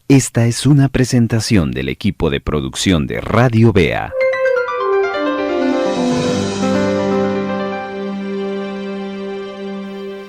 Esta es una presentación del equipo de producción de Radio Bea.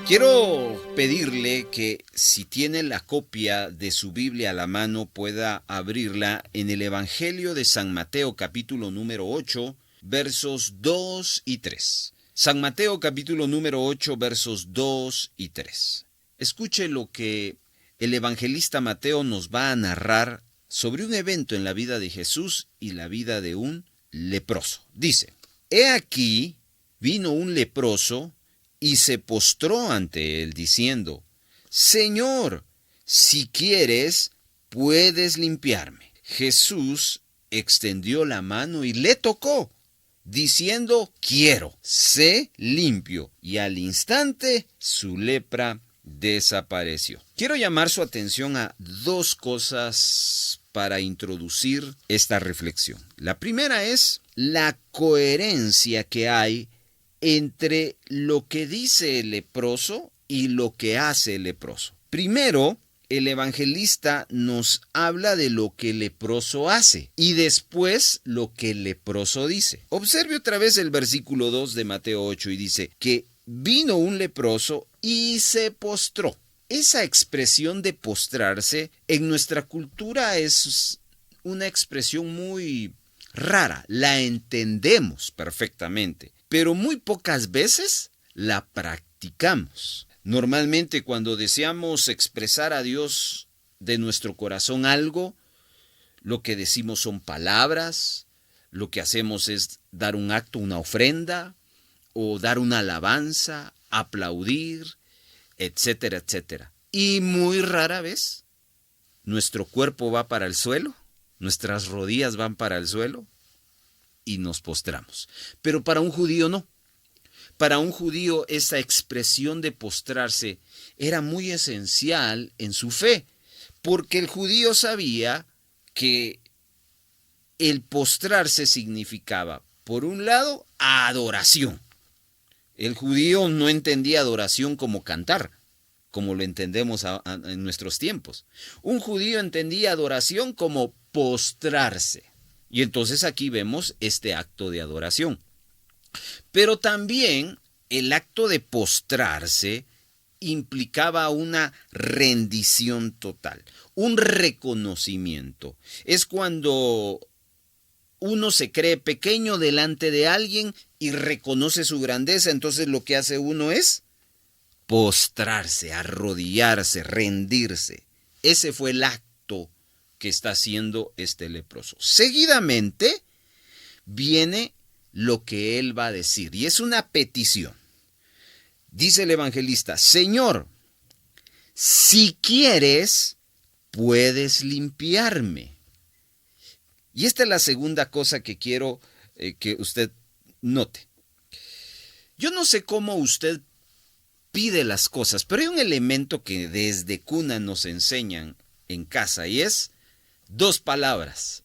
Quiero pedirle que si tiene la copia de su Biblia a la mano pueda abrirla en el Evangelio de San Mateo capítulo número 8, versos 2 y 3. San Mateo capítulo número 8, versos 2 y 3. Escuche lo que el evangelista Mateo nos va a narrar sobre un evento en la vida de Jesús y la vida de un leproso. Dice: He aquí, vino un leproso y se postró ante él, diciendo: Señor, si quieres, puedes limpiarme. Jesús extendió la mano y le tocó, diciendo: Quiero, sé limpio. Y al instante su lepra desapareció. Quiero llamar su atención a dos cosas para introducir esta reflexión. La primera es la coherencia que hay entre lo que dice el leproso y lo que hace el leproso. Primero, el evangelista nos habla de lo que el leproso hace y después lo que el leproso dice. Observe otra vez el versículo 2 de Mateo 8 y dice que vino un leproso y se postró. Esa expresión de postrarse en nuestra cultura es una expresión muy rara. La entendemos perfectamente, pero muy pocas veces la practicamos. Normalmente cuando deseamos expresar a Dios de nuestro corazón algo, lo que decimos son palabras, lo que hacemos es dar un acto, una ofrenda, o dar una alabanza, aplaudir, etcétera, etcétera. Y muy rara vez nuestro cuerpo va para el suelo, nuestras rodillas van para el suelo y nos postramos. Pero para un judío no. Para un judío esa expresión de postrarse era muy esencial en su fe, porque el judío sabía que el postrarse significaba, por un lado, adoración. El judío no entendía adoración como cantar, como lo entendemos en nuestros tiempos. Un judío entendía adoración como postrarse. Y entonces aquí vemos este acto de adoración. Pero también el acto de postrarse implicaba una rendición total, un reconocimiento. Es cuando uno se cree pequeño delante de alguien y reconoce su grandeza, entonces lo que hace uno es postrarse, arrodillarse, rendirse. Ese fue el acto que está haciendo este leproso. Seguidamente viene lo que él va a decir, y es una petición. Dice el evangelista: Señor, si quieres, puedes limpiarme. Y esta es la segunda cosa que quiero que usted note. Yo no sé cómo usted pide las cosas, pero hay un elemento que desde cuna nos enseñan en casa y es dos palabras: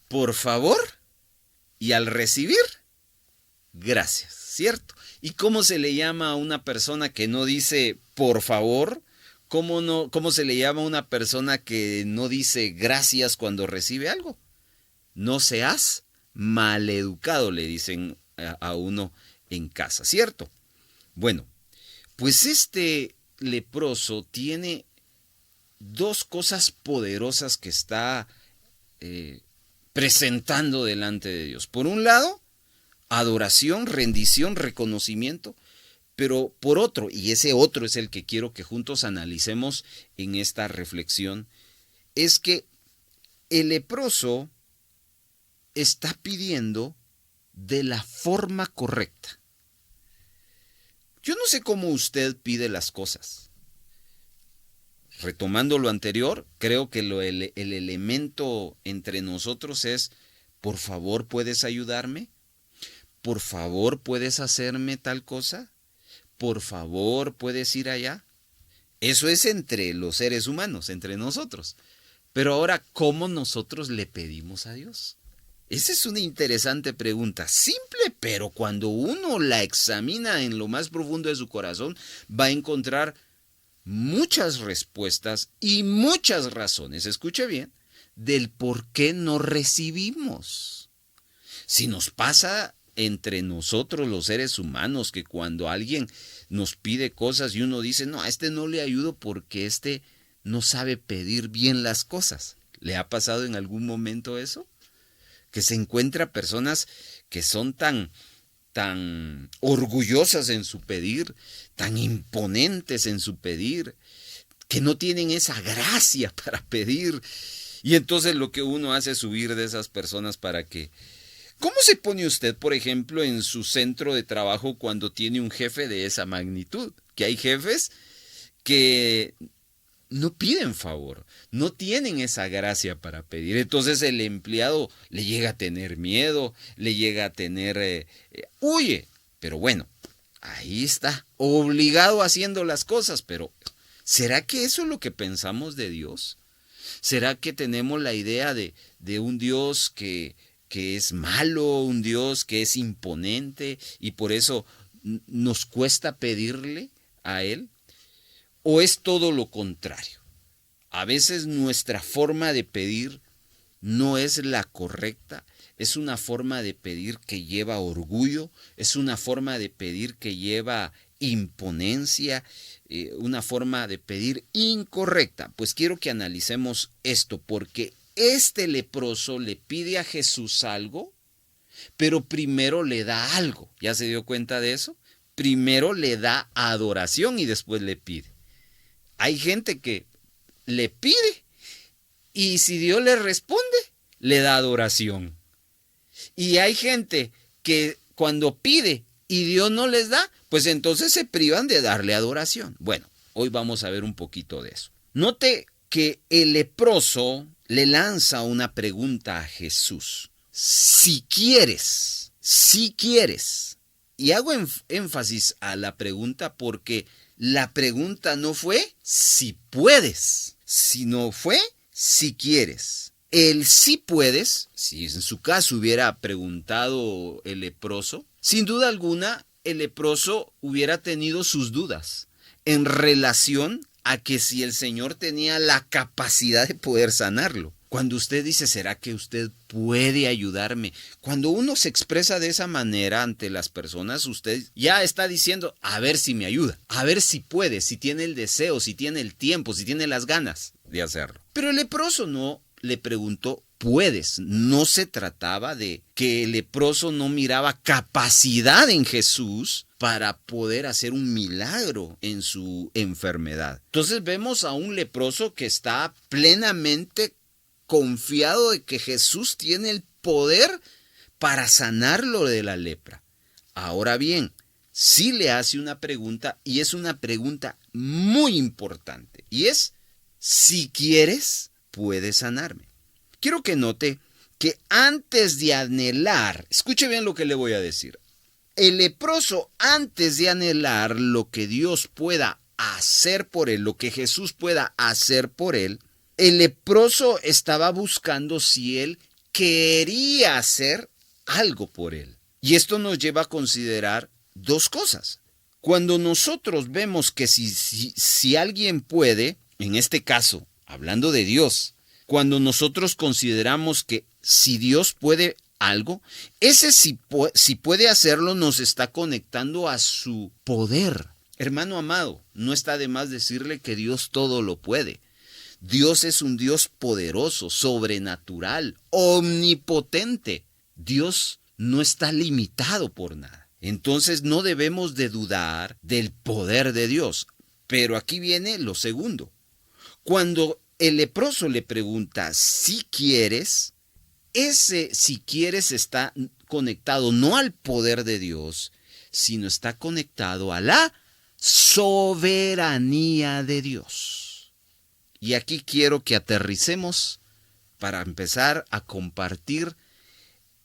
por favor y al recibir, gracias, ¿cierto? ¿Y cómo se le llama a una persona que no dice por favor? ¿Cómo se le llama a una persona que no dice gracias cuando recibe algo? No seas maleducado, le dicen a uno en casa, ¿cierto? Bueno, pues este leproso tiene dos cosas poderosas que está presentando delante de Dios. Por un lado, adoración, rendición, reconocimiento, pero por otro, y ese otro es el que quiero que juntos analicemos en esta reflexión, es que el leproso está pidiendo de la forma correcta. Yo no sé cómo usted pide las cosas. Retomando lo anterior, creo que el elemento entre nosotros es: por favor, ¿puedes ayudarme? Por favor, ¿puedes hacerme tal cosa? Por favor, ¿puedes ir allá? Eso es entre los seres humanos, entre nosotros. Pero ahora, ¿cómo nosotros le pedimos a Dios? Esa es una interesante pregunta, simple, pero cuando uno la examina en lo más profundo de su corazón, va a encontrar muchas respuestas y muchas razones, escuche bien, del por qué no recibimos. Si nos pasa entre nosotros los seres humanos que cuando alguien nos pide cosas y uno dice, no, a este no le ayudo porque este no sabe pedir bien las cosas. ¿Le ha pasado en algún momento eso? Que se encuentra personas que son tan orgullosas en su pedir, tan imponentes en su pedir, que no tienen esa gracia para pedir. Y entonces lo que uno hace es huir de esas personas para que... ¿Cómo se pone usted, por ejemplo, en su centro de trabajo cuando tiene un jefe de esa magnitud? Que hay jefes que no piden favor, no tienen esa gracia para pedir. Entonces el empleado le llega a tener miedo, le llega a tener... huye. Pero bueno, ahí está, obligado haciendo las cosas. Pero ¿será que eso es lo que pensamos de Dios? ¿Será que tenemos la idea de un Dios que es malo, un Dios que es imponente y por eso nos cuesta pedirle a Él? ¿O es todo lo contrario? A veces nuestra forma de pedir no es la correcta, es una forma de pedir que lleva orgullo, es una forma de pedir que lleva imponencia, una forma de pedir incorrecta. Pues quiero que analicemos esto, porque este leproso le pide a Jesús algo, pero primero le da algo. ¿Ya se dio cuenta de eso? Primero le da adoración y después le pide. Hay gente que le pide y si Dios le responde, le da adoración. Y hay gente que cuando pide y Dios no les da, pues entonces se privan de darle adoración. Bueno, hoy vamos a ver un poquito de eso. Note que el leproso le lanza una pregunta a Jesús. Si quieres. Y hago énfasis a la pregunta porque la pregunta no fue si puedes, sino fue si quieres. El si puedes, si en su caso hubiera preguntado el leproso, sin duda alguna el leproso hubiera tenido sus dudas en relación a que si el Señor tenía la capacidad de poder sanarlo. Cuando usted dice, ¿será que usted puede ayudarme? Cuando uno se expresa de esa manera ante las personas, usted ya está diciendo, a ver si me ayuda, a ver si puede, si tiene el deseo, si tiene el tiempo, si tiene las ganas de hacerlo. Pero el leproso no le preguntó, ¿puedes? No se trataba de que el leproso no miraba capacidad en Jesús para poder hacer un milagro en su enfermedad. Entonces vemos a un leproso que está plenamente confiado de que Jesús tiene el poder para sanarlo de la lepra. Ahora bien, sí le hace una pregunta y es una pregunta muy importante y es, si quieres, puedes sanarme. Quiero que note que antes de anhelar, escuche bien lo que le voy a decir, el leproso antes de anhelar lo que Dios pueda hacer por él, lo que Jesús pueda hacer por él, el leproso estaba buscando si él quería hacer algo por él. Y esto nos lleva a considerar dos cosas. Cuando nosotros vemos que si alguien puede, en este caso, hablando de Dios, cuando nosotros consideramos que si Dios puede algo, ese si puede hacerlo nos está conectando a su poder. Hermano amado, no está de más decirle que Dios todo lo puede. Dios es un Dios poderoso, sobrenatural, omnipotente. Dios no está limitado por nada. Entonces no debemos de dudar del poder de Dios. Pero aquí viene lo segundo. Cuando el leproso le pregunta si quieres, ese si quieres está conectado no al poder de Dios, sino está conectado a la soberanía de Dios. Y aquí quiero que aterricemos para empezar a compartir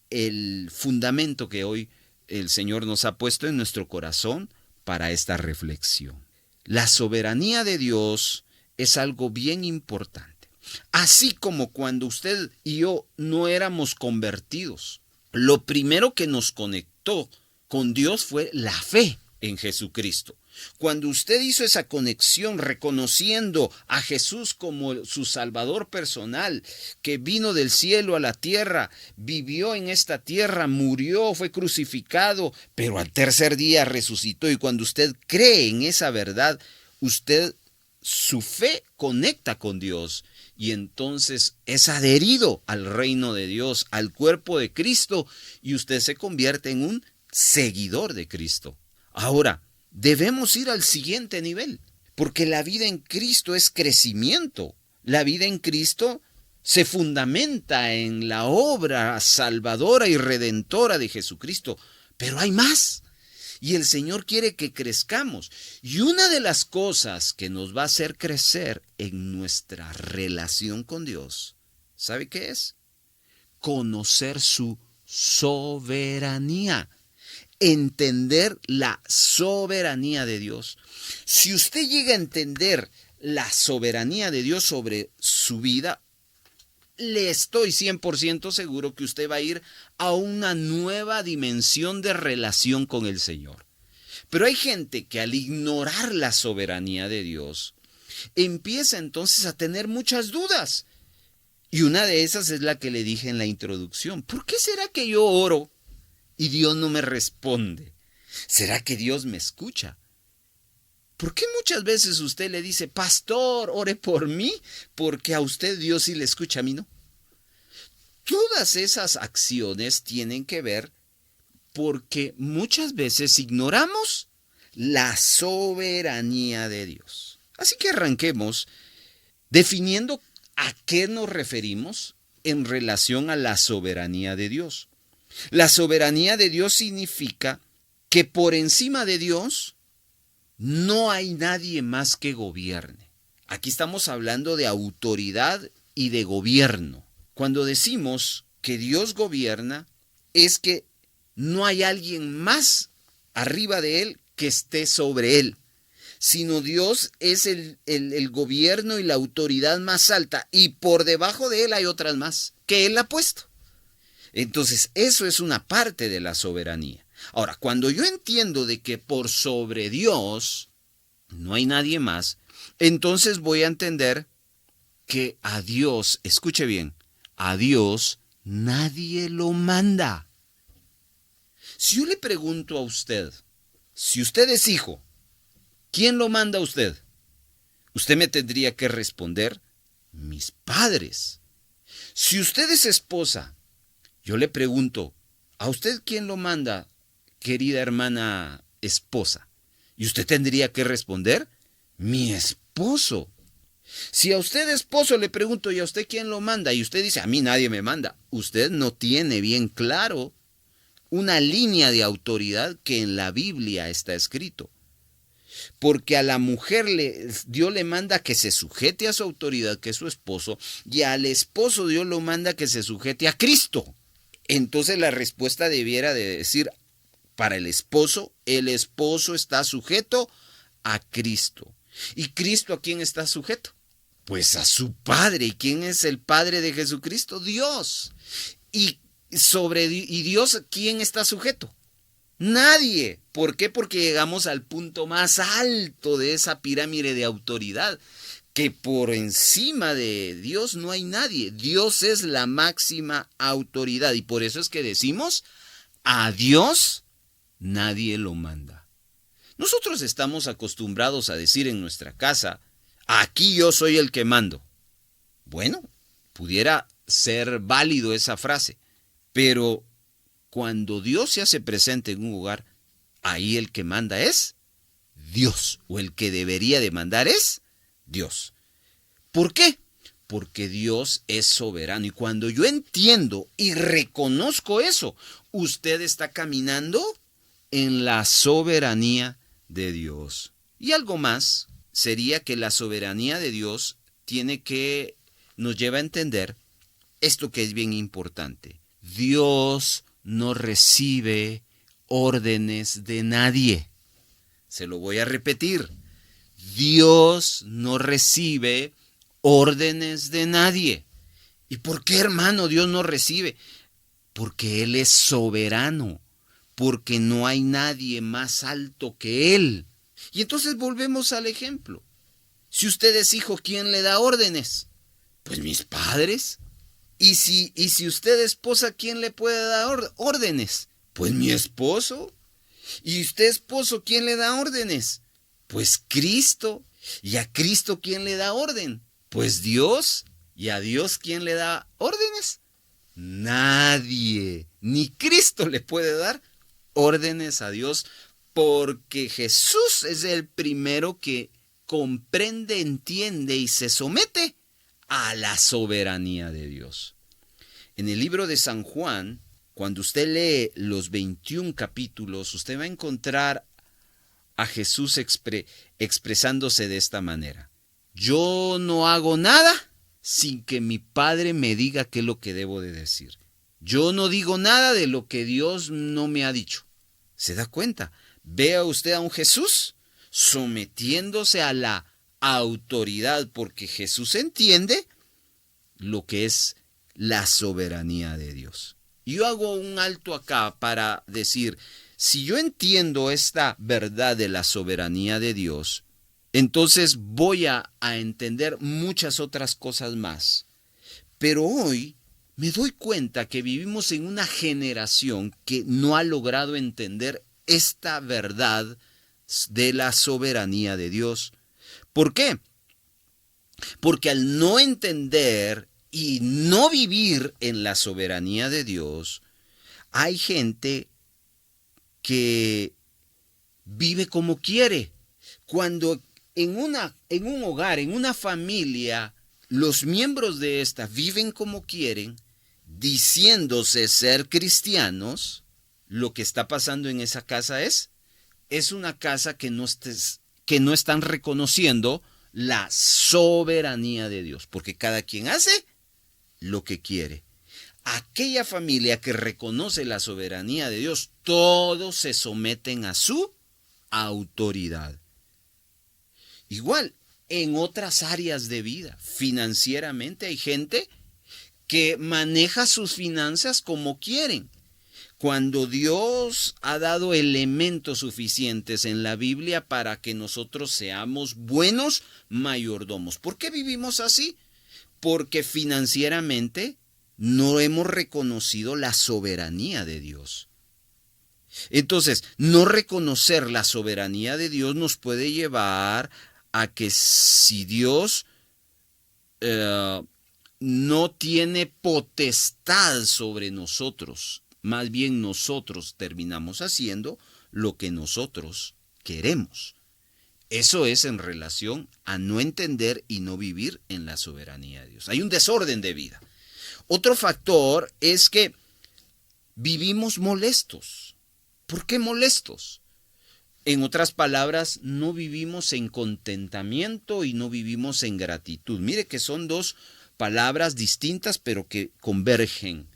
el fundamento que hoy el Señor nos ha puesto en nuestro corazón para esta reflexión. La soberanía de Dios es algo bien importante. Así como cuando usted y yo no éramos convertidos, lo primero que nos conectó con Dios fue la fe en Jesucristo. Cuando usted hizo esa conexión reconociendo a Jesús como su Salvador personal, que vino del cielo a la tierra, vivió en esta tierra, murió, fue crucificado, pero al tercer día resucitó. Y cuando usted cree en esa verdad, su fe conecta con Dios y entonces es adherido al reino de Dios, al cuerpo de Cristo, y usted se convierte en un seguidor de Cristo. Ahora, debemos ir al siguiente nivel, porque la vida en Cristo es crecimiento. La vida en Cristo se fundamenta en la obra salvadora y redentora de Jesucristo, pero hay más. Y el Señor quiere que crezcamos. Y una de las cosas que nos va a hacer crecer en nuestra relación con Dios, ¿sabe qué es? Conocer su soberanía. Entender la soberanía de Dios. Si usted llega a entender la soberanía de Dios sobre su vida, le estoy 100% seguro que usted va a ir a una nueva dimensión de relación con el Señor. Pero hay gente que al ignorar la soberanía de Dios, empieza entonces a tener muchas dudas. Y una de esas es la que le dije en la introducción. ¿Por qué será que yo oro y Dios no me responde? ¿Será que Dios me escucha? ¿Por qué muchas veces usted le dice, pastor, ore por mí? Porque a usted Dios sí le escucha, a mí no. Todas esas acciones tienen que ver porque muchas veces ignoramos la soberanía de Dios. Así que arranquemos definiendo a qué nos referimos en relación a la soberanía de Dios. La soberanía de Dios significa que por encima de Dios no hay nadie más que gobierne. Aquí estamos hablando de autoridad y de gobierno. Cuando decimos que Dios gobierna, es que no hay alguien más arriba de Él que esté sobre Él, sino Dios es el gobierno y la autoridad más alta, y por debajo de Él hay otras más que Él ha puesto. Entonces, eso es una parte de la soberanía. Ahora, cuando yo entiendo de que por sobre Dios no hay nadie más, entonces voy a entender que a Dios, escuche bien, a Dios nadie lo manda. Si yo le pregunto a usted, si usted es hijo, ¿quién lo manda a usted? Usted me tendría que responder, mis padres. Si usted es esposa, yo le pregunto, ¿a usted quién lo manda, querida hermana esposa? Y usted tendría que responder, mi esposo. Si a usted esposo le pregunto, ¿y a usted quién lo manda? Y usted dice, a mí nadie me manda. Usted no tiene bien claro una línea de autoridad que en la Biblia está escrito. Porque a la mujer Dios le manda que se sujete a su autoridad, que es su esposo, y al esposo Dios lo manda que se sujete a Cristo. Entonces la respuesta debiera de decir, para el esposo está sujeto a Cristo. ¿Y Cristo a quién está sujeto? Pues a su Padre. ¿Y quién es el Padre de Jesucristo? Dios. ¿Y Dios quién está sujeto? Nadie. ¿Por qué? Porque llegamos al punto más alto de esa pirámide de autoridad, que por encima de Dios no hay nadie. Dios es la máxima autoridad y por eso es que decimos, a Dios nadie lo manda. Nosotros estamos acostumbrados a decir en nuestra casa, aquí yo soy el que mando. Bueno, pudiera ser válido esa frase, pero cuando Dios se hace presente en un hogar, ahí el que manda es Dios, o el que debería de mandar es Dios. ¿Por qué? Porque Dios es soberano. Y cuando yo entiendo y reconozco eso, usted está caminando en la soberanía de Dios. Y algo más sería que la soberanía de Dios nos lleva a entender esto que es bien importante. Dios no recibe órdenes de nadie. Se lo voy a repetir. Dios no recibe órdenes de nadie. ¿Y por qué, hermano, Dios no recibe? Porque Él es soberano, porque no hay nadie más alto que Él. Y entonces volvemos al ejemplo. Si usted es hijo, ¿quién le da órdenes? Pues mis padres. Y si usted es esposa, ¿quién le puede dar órdenes? Pues mi esposo. Y usted esposo, ¿quién le da órdenes? Pues Cristo. ¿Y a Cristo quién le da orden? Pues Dios. ¿Y a Dios quién le da órdenes? Nadie. Ni Cristo le puede dar órdenes a Dios, porque Jesús es el primero que comprende, entiende y se somete a la soberanía de Dios. En el libro de San Juan, cuando usted lee los 21 capítulos, usted va a encontrar a Jesús expresándose de esta manera. Yo no hago nada sin que mi Padre me diga qué es lo que debo de decir. Yo no digo nada de lo que Dios no me ha dicho. ¿Se da cuenta? Vea usted a un Jesús sometiéndose a la autoridad, porque Jesús entiende lo que es la soberanía de Dios. Yo hago un alto acá para decir, si yo entiendo esta verdad de la soberanía de Dios, entonces voy a entender muchas otras cosas más. Pero hoy me doy cuenta que vivimos en una generación que no ha logrado entender esta verdad de la soberanía de Dios. ¿Por qué? Porque al no entender y no vivir en la soberanía de Dios, hay gente que vive como quiere. Cuando en un hogar, en una familia, los miembros de esta viven como quieren, diciéndose ser cristianos, lo que está pasando en esa casa es una casa que no están reconociendo la soberanía de Dios, porque cada quien hace lo que quiere. Aquella familia que reconoce la soberanía de Dios, todos se someten a su autoridad. Igual, en otras áreas de vida, financieramente hay gente que maneja sus finanzas como quieren. Cuando Dios ha dado elementos suficientes en la Biblia para que nosotros seamos buenos mayordomos. ¿Por qué vivimos así? Porque financieramente no hemos reconocido la soberanía de Dios. Entonces, no reconocer la soberanía de Dios nos puede llevar a que si Dios no tiene potestad sobre nosotros, más bien nosotros terminamos haciendo lo que nosotros queremos. Eso es en relación a no entender y no vivir en la soberanía de Dios. Hay un desorden de vida. Otro factor es que vivimos molestos. ¿Por qué molestos? En otras palabras, no vivimos en contentamiento y no vivimos en gratitud. Mire que son dos palabras distintas pero que convergen.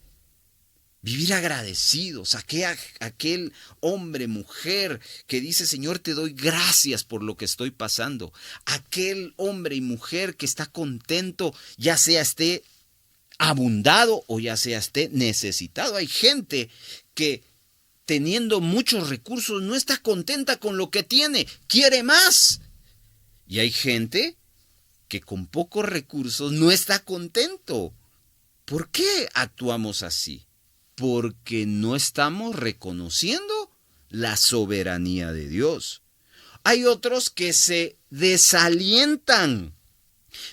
Vivir agradecidos, aquel hombre, mujer que dice, Señor, te doy gracias por lo que estoy pasando. Aquel hombre y mujer que está contento, ya sea esté abundado o ya sea esté necesitado. Hay gente que teniendo muchos recursos no está contenta con lo que tiene, quiere más. Y hay gente que con pocos recursos no está contento. ¿Por qué actuamos así? Porque no estamos reconociendo la soberanía de Dios. Hay otros que se desalientan,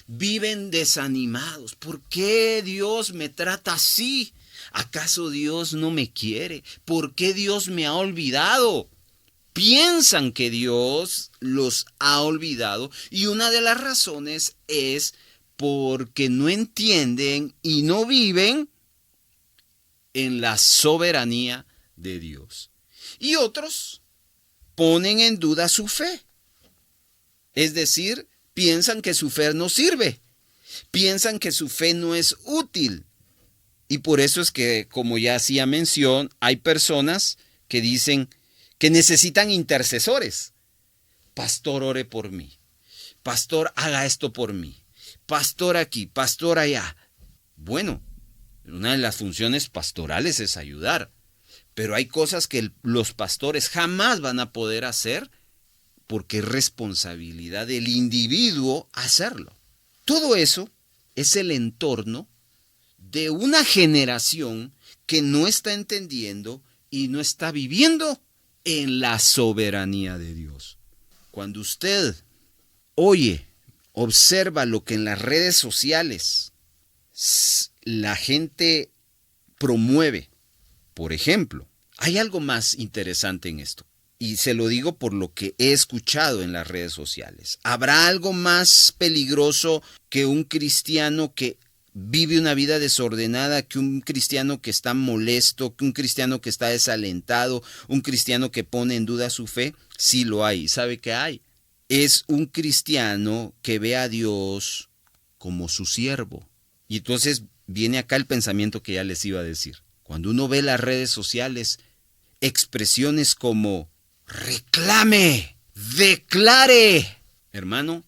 viven desanimados. ¿Por qué Dios me trata así? ¿Acaso Dios no me quiere? ¿Por qué Dios me ha olvidado? Piensan que Dios los ha olvidado y una de las razones es porque no entienden y no viven en la soberanía de Dios. Y otros ponen en duda su fe. Es decir, piensan que su fe no sirve. Piensan que su fe no es útil. Y por eso es que, como ya hacía mención, hay personas que dicen que necesitan intercesores. Pastor, ore por mí. Pastor, haga esto por mí. Pastor aquí, pastor allá. Bueno, una de las funciones pastorales es ayudar, pero hay cosas que los pastores jamás van a poder hacer porque es responsabilidad del individuo hacerlo. Todo eso es el entorno de una generación que no está entendiendo y no está viviendo en la soberanía de Dios. Cuando usted oye, observa lo que en las redes sociales la gente promueve, por ejemplo, hay algo más interesante en esto. Y se lo digo por lo que he escuchado en las redes sociales. ¿Habrá algo más peligroso que un cristiano que vive una vida desordenada, que un cristiano que está molesto, que un cristiano que está desalentado, un cristiano que pone en duda su fe? Sí lo hay. ¿Sabe qué hay? Es un cristiano que ve a Dios como su siervo. Y entonces viene acá el pensamiento que ya les iba a decir. Cuando uno ve las redes sociales, expresiones como reclame, declare. Hermano,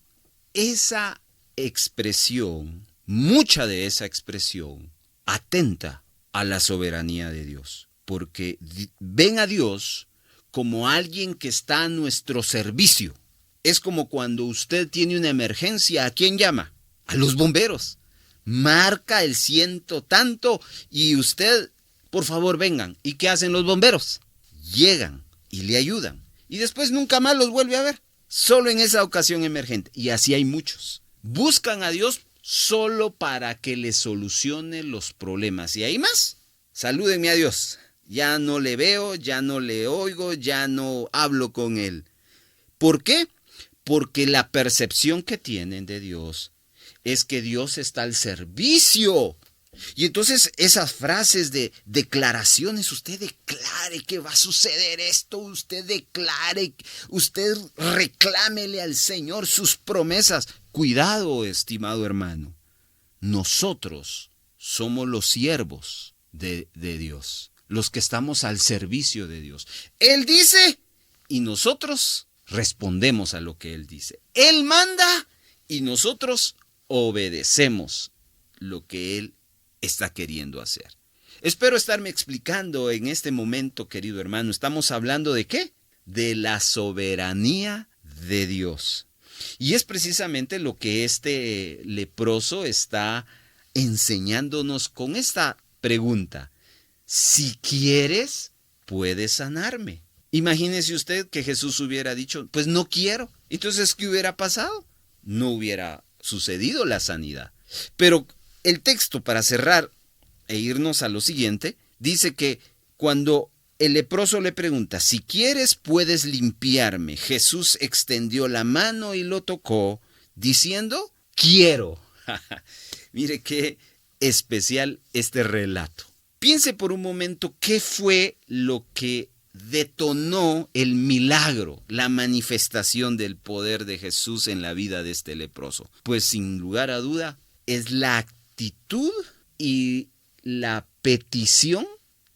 esa expresión, mucha de esa expresión, atenta a la soberanía de Dios. Porque ven a Dios como alguien que está a nuestro servicio. Es como cuando usted tiene una emergencia, ¿a quién llama? A los bomberos. Marca el ciento tanto y usted, por favor, vengan. ¿Y qué hacen los bomberos? Llegan y le ayudan. Y después nunca más los vuelve a ver. Solo en esa ocasión emergente. Y así hay muchos. Buscan a Dios solo para que les solucione los problemas. Y hay más. Salúdenme a Dios. Ya no le veo, ya no le oigo, ya no hablo con Él. ¿Por qué? Porque la percepción que tienen de Dios es que Dios está al servicio. Y entonces esas frases de declaraciones, usted declare que va a suceder esto, usted declare, usted reclámele al Señor sus promesas. Cuidado, estimado hermano. Nosotros somos los siervos de Dios, los que estamos al servicio de Dios. Él dice y nosotros respondemos a lo que Él dice. Él manda y nosotros obedecemos lo que Él está queriendo hacer. Espero estarme explicando en este momento, querido hermano. ¿Estamos hablando de qué? De la soberanía de Dios. Y es precisamente lo que este leproso está enseñándonos con esta pregunta. Si quieres, puedes sanarme. Imagínese usted que Jesús hubiera dicho, pues no quiero. Entonces, ¿qué hubiera pasado? No hubiera sucedido la sanidad. Pero el texto, para cerrar e irnos a lo siguiente, dice que cuando el leproso le pregunta, si quieres puedes limpiarme, Jesús extendió la mano y lo tocó, diciendo, quiero. Mire qué especial este relato. Piense por un momento qué fue lo que detonó el milagro, la manifestación del poder de Jesús en la vida de este leproso. Pues sin lugar a duda, es la actitud y la petición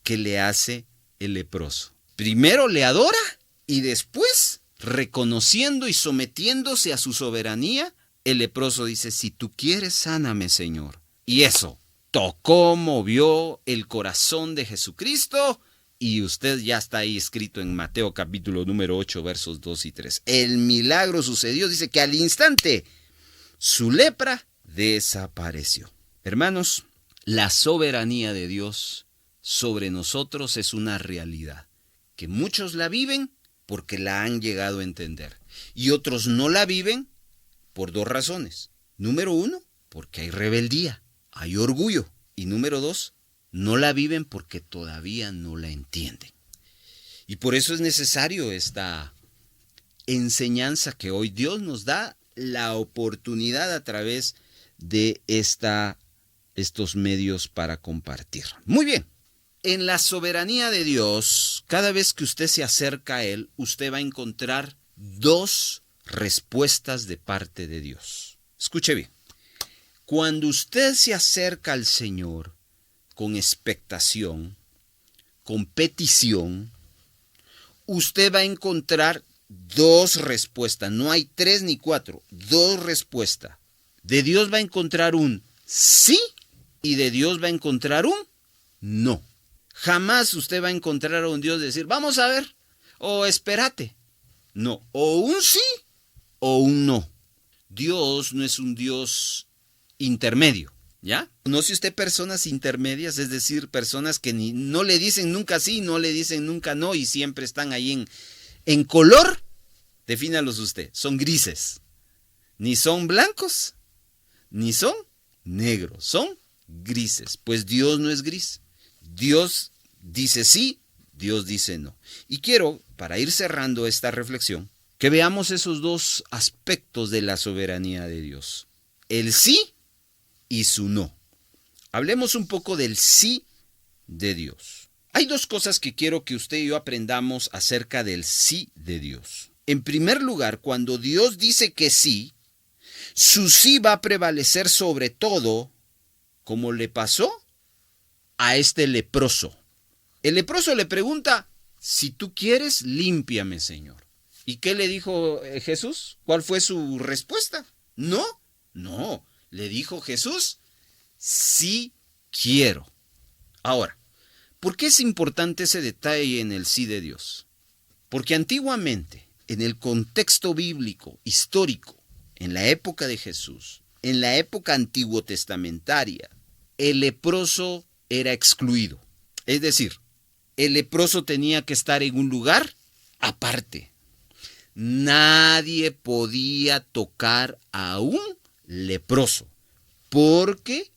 que le hace el leproso. Primero le adora y después, reconociendo y sometiéndose a su soberanía, el leproso dice, si tú quieres, sáname, Señor. Y eso tocó, movió el corazón de Jesucristo y usted ya está ahí escrito en Mateo capítulo número 8, versos 2 y 3. El milagro sucedió, dice que al instante su lepra desapareció. Hermanos, la soberanía de Dios sobre nosotros es una realidad, que muchos la viven porque la han llegado a entender y otros no la viven por dos razones. Número uno, porque hay rebeldía, hay orgullo. Y número dos, no la viven porque todavía no la entienden. Y por eso es necesario esta enseñanza que hoy Dios nos da la oportunidad a través de estos medios para compartir. Muy bien. En la soberanía de Dios, cada vez que usted se acerca a Él, usted va a encontrar dos respuestas de parte de Dios. Escuche bien. Cuando usted se acerca al Señor con expectación, con petición, usted va a encontrar dos respuestas. No hay tres ni cuatro, dos respuestas. De Dios va a encontrar un sí y de Dios va a encontrar un no. Jamás usted va a encontrar a un Dios decir, vamos a ver, o espérate. No, o un sí o un no. Dios no es un Dios intermedio, ¿ya? ¿Conoce usted personas intermedias? Es decir, personas que no le dicen nunca sí, no le dicen nunca no y siempre están ahí en color. Defínalos usted, son grises. Ni son blancos, ni son negros, son grises. Pues Dios no es gris. Dios dice sí, Dios dice no. Y quiero, para ir cerrando esta reflexión, que veamos esos dos aspectos de la soberanía de Dios. El sí y su no. Hablemos un poco del sí de Dios. Hay dos cosas que quiero que usted y yo aprendamos acerca del sí de Dios. En primer lugar, cuando Dios dice que sí, su sí va a prevalecer sobre todo, como le pasó a este leproso. El leproso le pregunta, si tú quieres, límpiame, Señor. ¿Y qué le dijo Jesús? ¿Cuál fue su respuesta? No, le dijo Jesús, sí quiero. Ahora, ¿por qué es importante ese detalle en el sí de Dios? Porque antiguamente, en el contexto bíblico, histórico, en la época de Jesús, en la época antiguo testamentaria, el leproso era excluido. Es decir, el leproso tenía que estar en un lugar aparte. Nadie podía tocar a un leproso, porque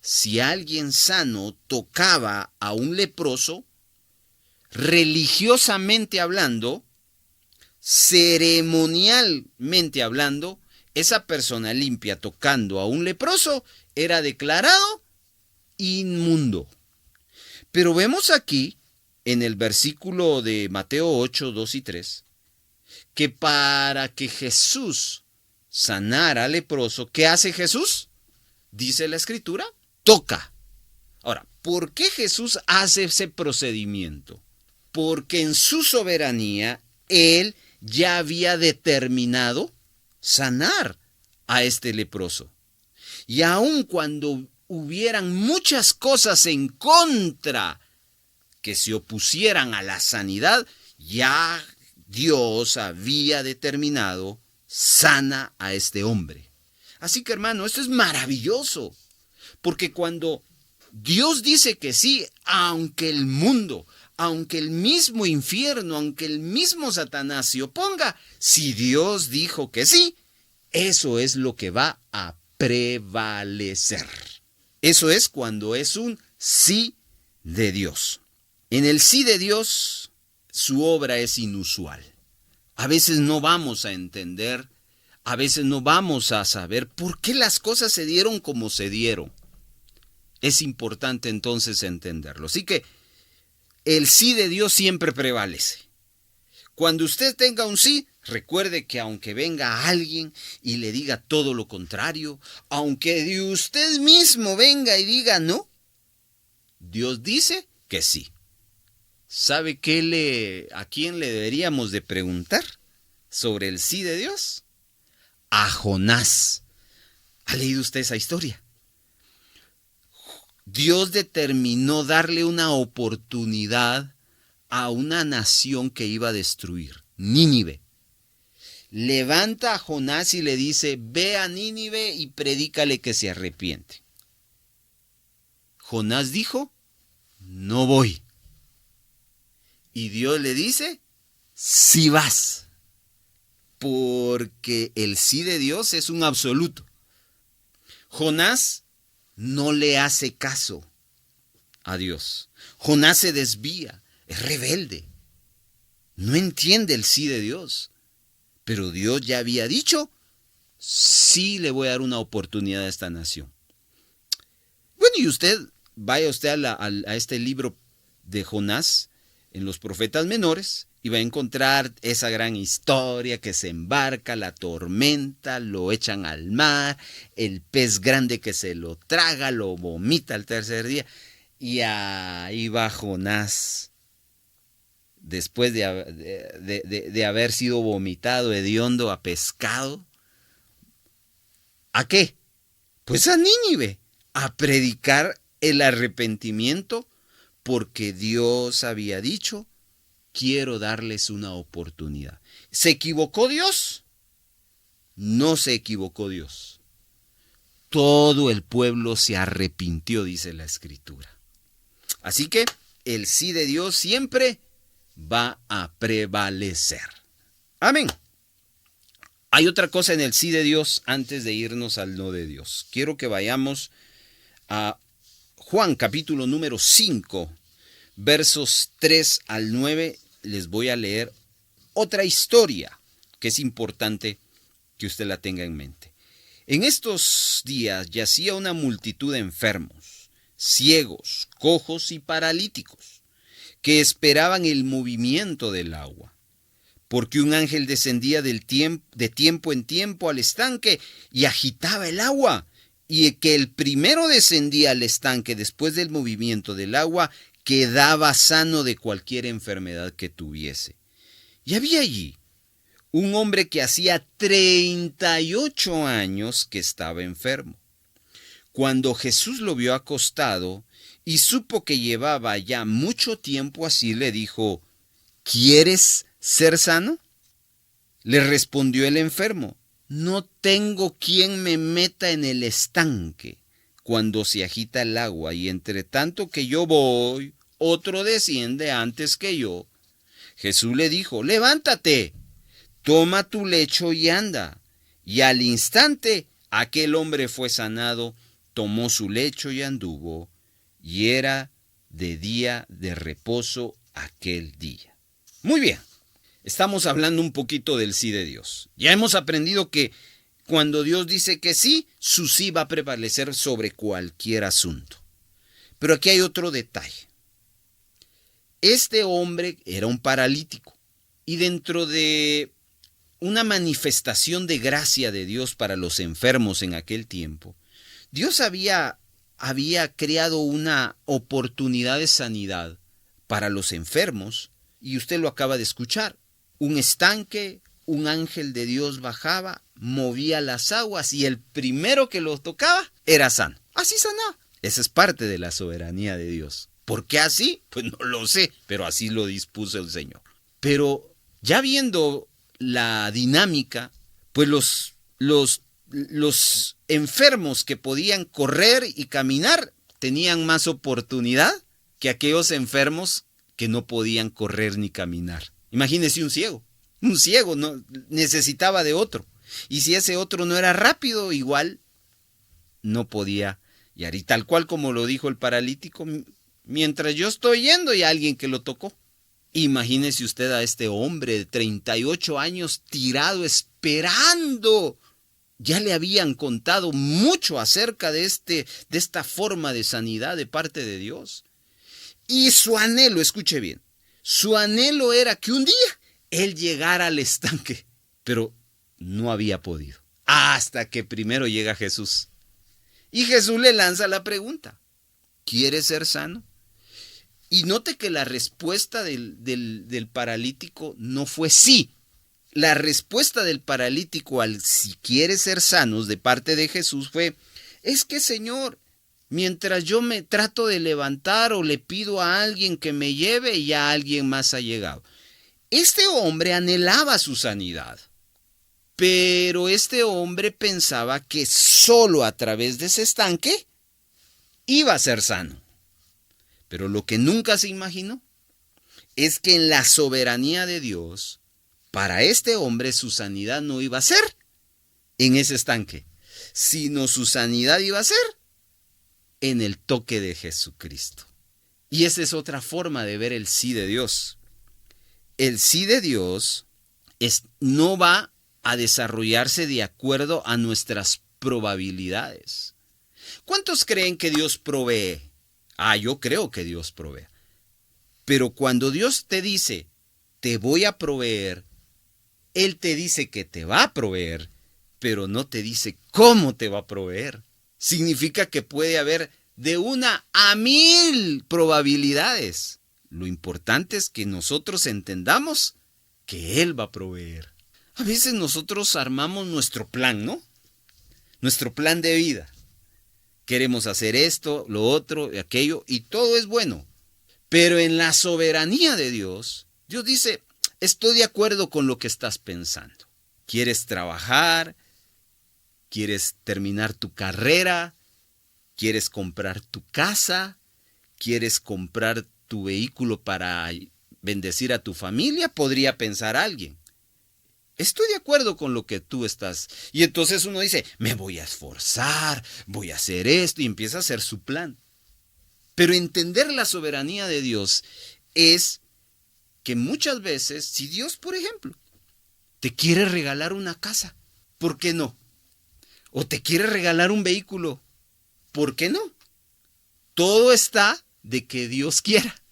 si alguien sano tocaba a un leproso, religiosamente hablando, ceremonialmente hablando, esa persona limpia tocando a un leproso era declarado inmundo. Pero vemos aquí, en el versículo de Mateo 8, 2 y 3, que para que Jesús sanara al leproso, ¿qué hace Jesús? Dice la Escritura, toca. Ahora, ¿por qué Jesús hace ese procedimiento? Porque en su soberanía, Él ya había determinado sanar a este leproso. Y aun cuando hubieran muchas cosas en contra que se opusieran a la sanidad, ya Dios había determinado sana a este hombre. Así que, hermano, esto es maravilloso, porque cuando Dios dice que sí, aunque el mundo, aunque el mismo infierno, aunque el mismo Satanás se oponga, si Dios dijo que sí, eso es lo que va a prevalecer. Eso es cuando es un sí de Dios. En el sí de Dios, su obra es inusual. A veces no vamos a entender, a veces no vamos a saber por qué las cosas se dieron como se dieron. Es importante entonces entenderlo. Así que el sí de Dios siempre prevalece. Cuando usted tenga un sí, recuerde que aunque venga alguien y le diga todo lo contrario, aunque de usted mismo venga y diga no, Dios dice que sí. ¿Sabe a quién le deberíamos de preguntar sobre el sí de Dios? A Jonás. ¿Ha leído usted esa historia? Dios determinó darle una oportunidad a una nación que iba a destruir, Nínive. Levanta a Jonás y le dice, ve a Nínive y predícale que se arrepiente. Jonás dijo, no voy. Y Dios le dice, sí vas. Porque el sí de Dios es un absoluto. Jonás no le hace caso a Dios. Jonás se desvía, es rebelde. No entiende el sí de Dios. Pero Dios ya había dicho, sí le voy a dar una oportunidad a esta nación. Bueno, y vaya usted a este libro de Jonás, en los profetas menores, y va a encontrar esa gran historia que se embarca, la tormenta, lo echan al mar, el pez grande que se lo traga, lo vomita al tercer día, y ahí va Jonás, después de haber sido vomitado, hediondo, a pescado. ¿A qué? Pues a Nínive, a predicar el arrepentimiento, porque Dios había dicho, quiero darles una oportunidad. ¿Se equivocó Dios? No se equivocó Dios. Todo el pueblo se arrepintió, dice la Escritura. Así que el sí de Dios siempre va a prevalecer. Amén. Hay otra cosa en el sí de Dios antes de irnos al no de Dios. Quiero que vayamos a Juan capítulo número 5, versos 3 al 9. Les voy a leer otra historia que es importante que usted la tenga en mente. En estos días yacía una multitud de enfermos, ciegos, cojos y paralíticos, que esperaban el movimiento del agua, porque un ángel descendía de tiempo en tiempo al estanque y agitaba el agua, y que el primero descendía al estanque después del movimiento del agua, quedaba sano de cualquier enfermedad que tuviese. Y había allí un hombre que hacía 38 años que estaba enfermo. Cuando Jesús lo vio acostado y supo que llevaba ya mucho tiempo así, le dijo: ¿quieres ser sano? Le respondió el enfermo: no tengo quien me meta en el estanque cuando se agita el agua, y entre tanto que yo voy, otro desciende antes que yo. Jesús le dijo: levántate, toma tu lecho y anda. Y al instante aquel hombre fue sanado, tomó su lecho y anduvo, y era de día de reposo aquel día. Muy bien, estamos hablando un poquito del sí de Dios. Ya hemos aprendido que cuando Dios dice que sí, su sí va a prevalecer sobre cualquier asunto. Pero aquí hay otro detalle. Este hombre era un paralítico, y dentro de una manifestación de gracia de Dios para los enfermos en aquel tiempo, Dios había creado una oportunidad de sanidad para los enfermos, y usted lo acaba de escuchar. Un estanque, un ángel de Dios bajaba, movía las aguas, y el primero que lo tocaba era sano. Así sanaba. Esa es parte de la soberanía de Dios. ¿Por qué así? Pues no lo sé, pero así lo dispuso el Señor. Pero ya viendo la dinámica, pues los enfermos que podían correr y caminar tenían más oportunidad que aquellos enfermos que no podían correr ni caminar. Imagínese un ciego. Un ciego no necesitaba de otro. Y si ese otro no era rápido, igual no podía guiar. Y tal cual como lo dijo el paralítico, mientras yo estoy yendo, hay alguien que lo tocó. Imagínese usted a este hombre de 38 años tirado esperando. Ya le habían contado mucho acerca de esta forma de sanidad de parte de Dios. Y su anhelo, escuche bien, su anhelo era que un día él llegara al estanque, pero no había podido. Hasta que primero llega Jesús. Y Jesús le lanza la pregunta: ¿quieres ser sano? Y note que la respuesta del paralítico no fue sí. La respuesta del paralítico al si quiere ser sanos de parte de Jesús fue: es que, Señor, mientras yo me trato de levantar o le pido a alguien que me lleve, ya alguien más ha llegado. Este hombre anhelaba su sanidad, pero este hombre pensaba que solo a través de ese estanque iba a ser sano. Pero lo que nunca se imaginó es que en la soberanía de Dios, para este hombre su sanidad no iba a ser en ese estanque, sino su sanidad iba a ser en el toque de Jesucristo. Y esa es otra forma de ver el sí de Dios. El sí de Dios no va a desarrollarse de acuerdo a nuestras probabilidades. ¿Cuántos creen que Dios provee? Yo creo que Dios provee. Pero cuando Dios te dice, te voy a proveer, Él te dice que te va a proveer, pero no te dice cómo te va a proveer. Significa que puede haber de 1 a 1000 probabilidades. Lo importante es que nosotros entendamos que Él va a proveer. A veces nosotros armamos nuestro plan, ¿no? Nuestro plan de vida. Queremos hacer esto, lo otro, aquello, y todo es bueno. Pero en la soberanía de Dios, Dios dice, estoy de acuerdo con lo que estás pensando. ¿Quieres trabajar? ¿Quieres terminar tu carrera? ¿Quieres comprar tu casa? ¿Quieres comprar tu vehículo para bendecir a tu familia? Podría pensar alguien. Estoy de acuerdo con lo que tú estás. Y entonces uno dice, me voy a esforzar, voy a hacer esto, y empieza a hacer su plan. Pero entender la soberanía de Dios es que muchas veces, si Dios, por ejemplo, te quiere regalar una casa, ¿por qué no? O te quiere regalar un vehículo, ¿por qué no? Todo está de que Dios quiera.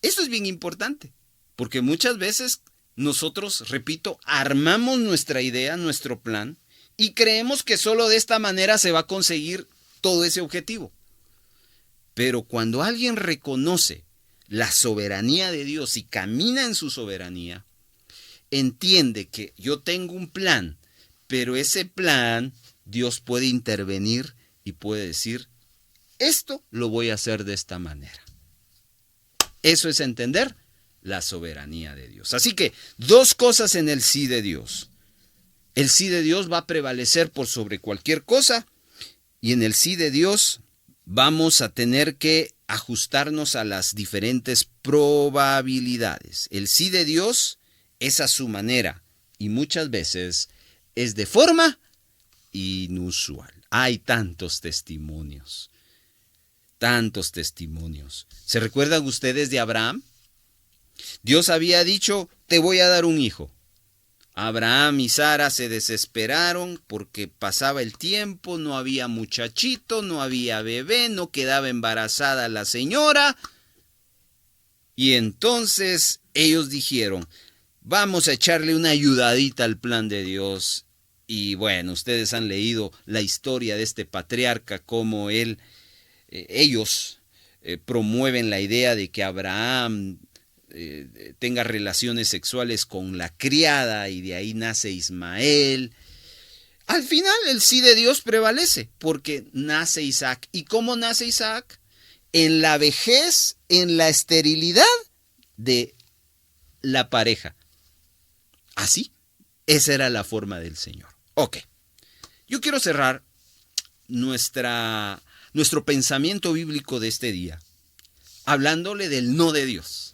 Eso es bien importante, porque muchas veces nosotros, repito, armamos nuestra idea, nuestro plan, y creemos que solo de esta manera se va a conseguir todo ese objetivo. Pero cuando alguien reconoce la soberanía de Dios y camina en su soberanía, entiende que yo tengo un plan, pero ese plan Dios puede intervenir y puede decir, esto lo voy a hacer de esta manera. Eso es entender la soberanía de Dios. Así que dos cosas en el sí de Dios. El sí de Dios va a prevalecer por sobre cualquier cosa, y en el sí de Dios vamos a tener que ajustarnos a las diferentes probabilidades. El sí de Dios es a su manera y muchas veces es de forma inusual. Hay tantos testimonios. ¿Se recuerdan ustedes de Abraham? Dios había dicho, te voy a dar un hijo. Abraham y Sara se desesperaron porque pasaba el tiempo, no había muchachito, no había bebé, no quedaba embarazada la señora. Y entonces ellos dijeron, vamos a echarle una ayudadita al plan de Dios. Y bueno, ustedes han leído la historia de este patriarca, cómo ellos promueven la idea de que Abraham tenga relaciones sexuales con la criada y de ahí nace Ismael. Al final el sí de Dios prevalece porque nace Isaac. ¿Y cómo nace Isaac? En la vejez, en la esterilidad de la pareja. Así, esa era la forma del Señor. Ok, yo quiero cerrar nuestro pensamiento bíblico de este día hablándole del no de Dios.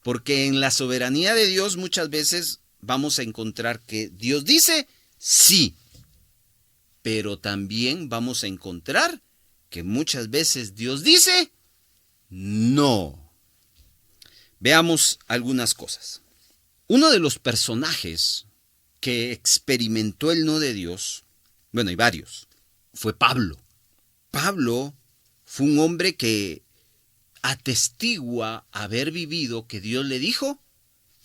Porque en la soberanía de Dios muchas veces vamos a encontrar que Dios dice sí, pero también vamos a encontrar que muchas veces Dios dice no. Veamos algunas cosas. Uno de los personajes que experimentó el no de Dios, bueno, hay varios, fue Pablo. Pablo fue un hombre que atestigua haber vivido que Dios le dijo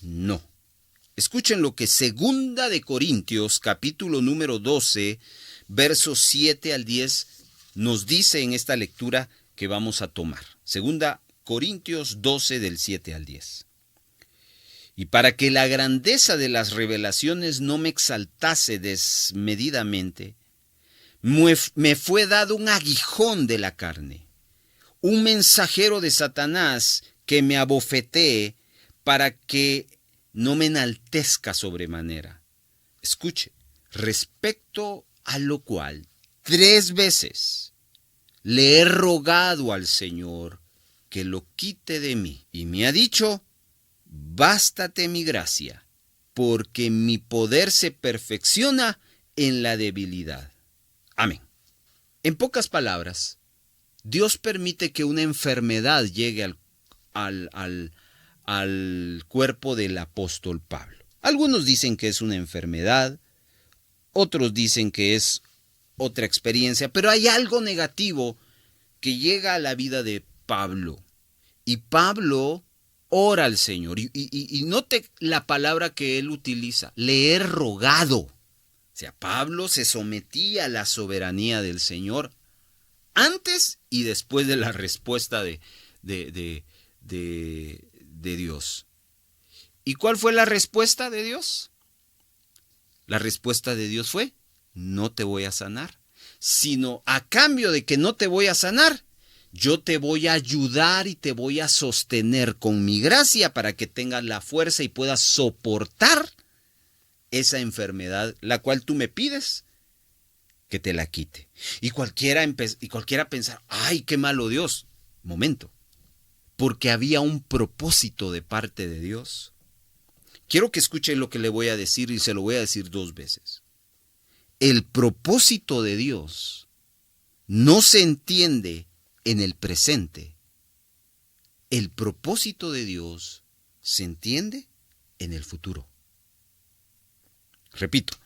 no. Escuchen lo que 2 de Corintios, capítulo número 12, versos 7 al 10, nos dice en esta lectura que vamos a tomar. 2 Corintios 12, del 7 al 10. Y para que la grandeza de las revelaciones no me exaltase desmedidamente, me fue dado un aguijón de la carne, un mensajero de Satanás que me abofetee para que no me enaltezca sobremanera. Escuche, respecto a lo cual 3 veces le he rogado al Señor que lo quite de mí, y me ha dicho, bástate mi gracia, porque mi poder se perfecciona en la debilidad. Amén. En pocas palabras, Dios permite que una enfermedad llegue al cuerpo del apóstol Pablo. Algunos dicen que es una enfermedad, otros dicen que es otra experiencia, pero hay algo negativo que llega a la vida de Pablo. Y Pablo ora al Señor. Y note la palabra que él utiliza, le he rogado. O sea, Pablo se sometía a la soberanía del Señor antes y después de la respuesta de Dios. ¿Y cuál fue la respuesta de Dios? La respuesta de Dios fue, no te voy a sanar, sino a cambio de que no te voy a sanar, Yo te voy a ayudar y te voy a sostener con mi gracia para que tengas la fuerza y puedas soportar esa enfermedad, la cual tú me pides que te la quite. Y cualquiera pensar, ¡ay, qué malo Dios! Momento. Porque había un propósito de parte de Dios. Quiero que escuchen lo que le voy a decir y se lo voy a decir 2 veces. El propósito de Dios no se entiende en el presente. El propósito de Dios se entiende en el futuro. Repito,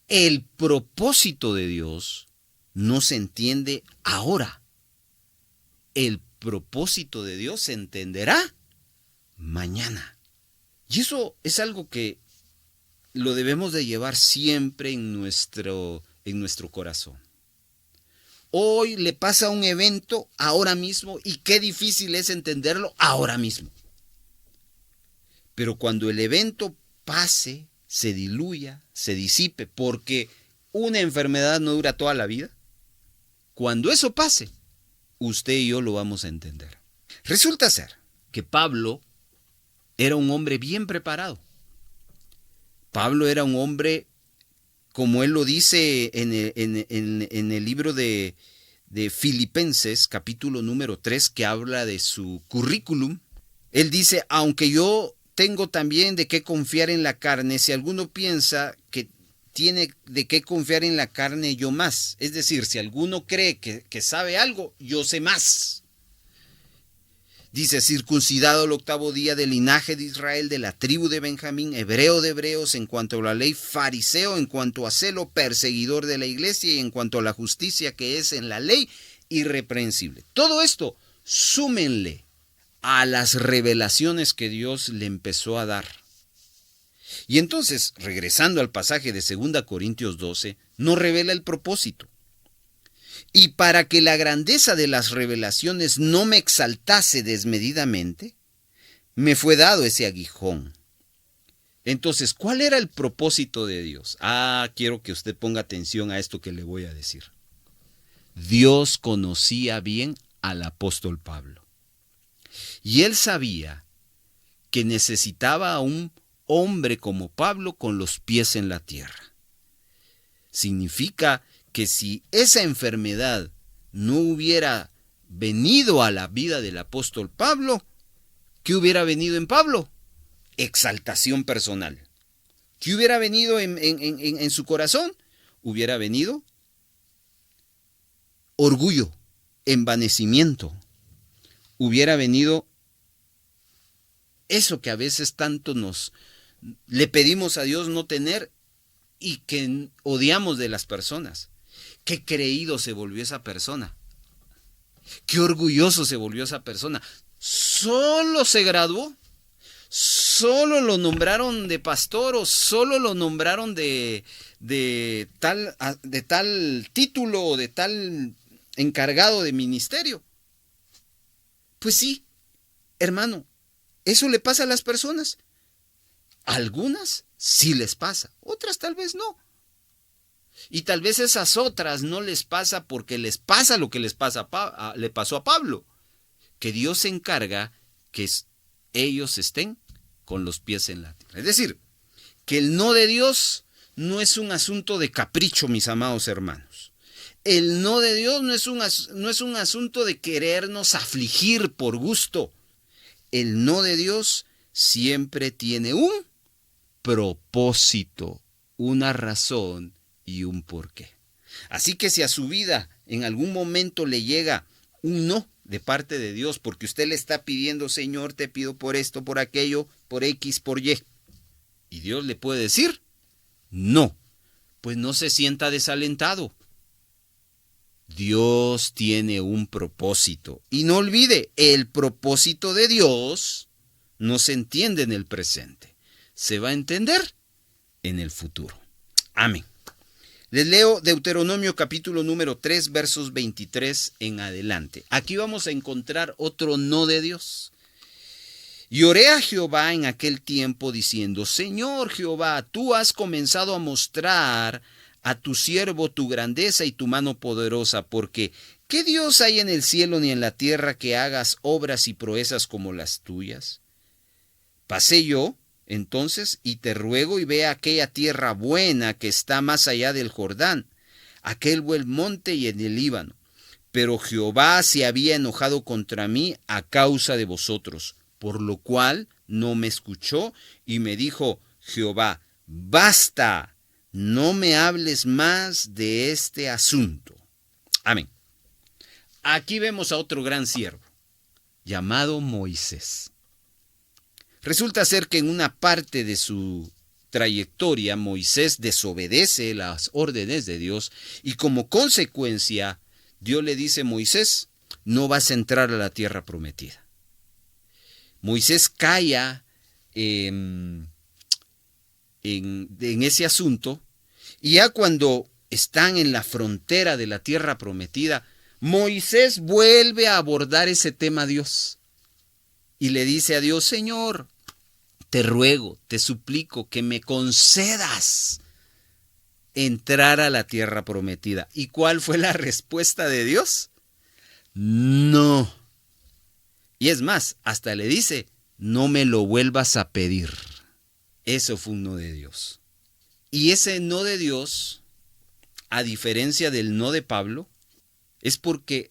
el propósito de Dios no se entiende ahora. El propósito de Dios se entenderá mañana. Y eso es algo que lo debemos de llevar siempre en nuestro corazón. Hoy le pasa un evento ahora mismo y qué difícil es entenderlo ahora mismo. Pero cuando el evento pase, se diluya, se disipe, porque una enfermedad no dura toda la vida, cuando eso pase, usted y yo lo vamos a entender. Resulta ser que Pablo era un hombre bien preparado. Pablo era un hombre, como él lo dice en el libro de Filipenses, capítulo número 3, que habla de su currículum. Él dice, aunque yo tengo también de qué confiar en la carne, si alguno piensa que tiene de qué confiar en la carne, yo más. Es decir, si alguno cree que sabe algo, yo sé más. Dice, circuncidado el 8º día del linaje de Israel, de la tribu de Benjamín, hebreo de hebreos, en cuanto a la ley, fariseo, en cuanto a celo, perseguidor de la iglesia, y en cuanto a la justicia que es en la ley, irreprensible. Todo esto, súmenle a las revelaciones que Dios le empezó a dar. Y entonces, regresando al pasaje de 2 Corintios 12, nos revela el propósito. Y para que la grandeza de las revelaciones no me exaltase desmedidamente, me fue dado ese aguijón. Entonces, ¿cuál era el propósito de Dios? Quiero que usted ponga atención a esto que le voy a decir. Dios conocía bien al apóstol Pablo. Y él sabía que necesitaba a un hombre como Pablo con los pies en la tierra. Significa que si esa enfermedad no hubiera venido a la vida del apóstol Pablo, ¿qué hubiera venido en Pablo? Exaltación personal. ¿Qué hubiera venido en su corazón? Hubiera venido orgullo, envanecimiento. Hubiera venido eso que a veces tanto le pedimos a Dios no tener y que odiamos de las personas. Qué creído se volvió esa persona. Qué orgulloso se volvió esa persona. Solo se graduó. Solo lo nombraron de pastor o solo lo nombraron de tal título o de tal encargado de ministerio. Pues sí, hermano, eso le pasa a las personas. Algunas sí les pasa, otras tal vez no. Y tal vez esas otras no les pasa porque les pasa lo que le pasó a Pablo. Que Dios se encarga que ellos estén con los pies en la tierra. Es decir, que el no de Dios no es un asunto de capricho, mis amados hermanos. El no de Dios no es un asunto de querernos afligir por gusto. El no de Dios siempre tiene un propósito, una razón y un porqué. Así que si a su vida en algún momento le llega un no de parte de Dios, porque usted le está pidiendo, Señor, te pido por esto, por aquello, por X, por Y, y Dios le puede decir no, pues no se sienta desalentado. Dios tiene un propósito. Y no olvide, el propósito de Dios no se entiende en el presente. Se va a entender en el futuro. Amén. Les leo Deuteronomio capítulo número 3, versos 23 en adelante. Aquí vamos a encontrar otro no de Dios. Y oré a Jehová en aquel tiempo diciendo, Señor Jehová, tú has comenzado a mostrar a tu siervo tu grandeza y tu mano poderosa, porque ¿Qué Dios hay en el cielo ni en la tierra que hagas obras y proezas como las tuyas? Pasé yo, entonces, y te ruego y ve aquella tierra buena que está más allá del Jordán, aquel buen monte y en el Líbano. Pero Jehová se había enojado contra mí a causa de vosotros, por lo cual no me escuchó y me dijo Jehová, basta, no me hables más de este asunto. Amén. Aquí vemos a otro gran siervo, llamado Moisés. Resulta ser que en una parte de su trayectoria, Moisés desobedece las órdenes de Dios y como consecuencia, Dios le dice, Moisés, no vas a entrar a la tierra prometida. Moisés calla en ese asunto y ya cuando están en la frontera de la tierra prometida, Moisés vuelve a abordar ese tema a Dios y le dice a Dios, Señor, te ruego, te suplico que me concedas entrar a la tierra prometida. ¿Y cuál fue la respuesta de Dios? No. Y es más, hasta le dice, no me lo vuelvas a pedir. Eso fue un no de Dios. Y ese no de Dios, a diferencia del no de Pablo, es porque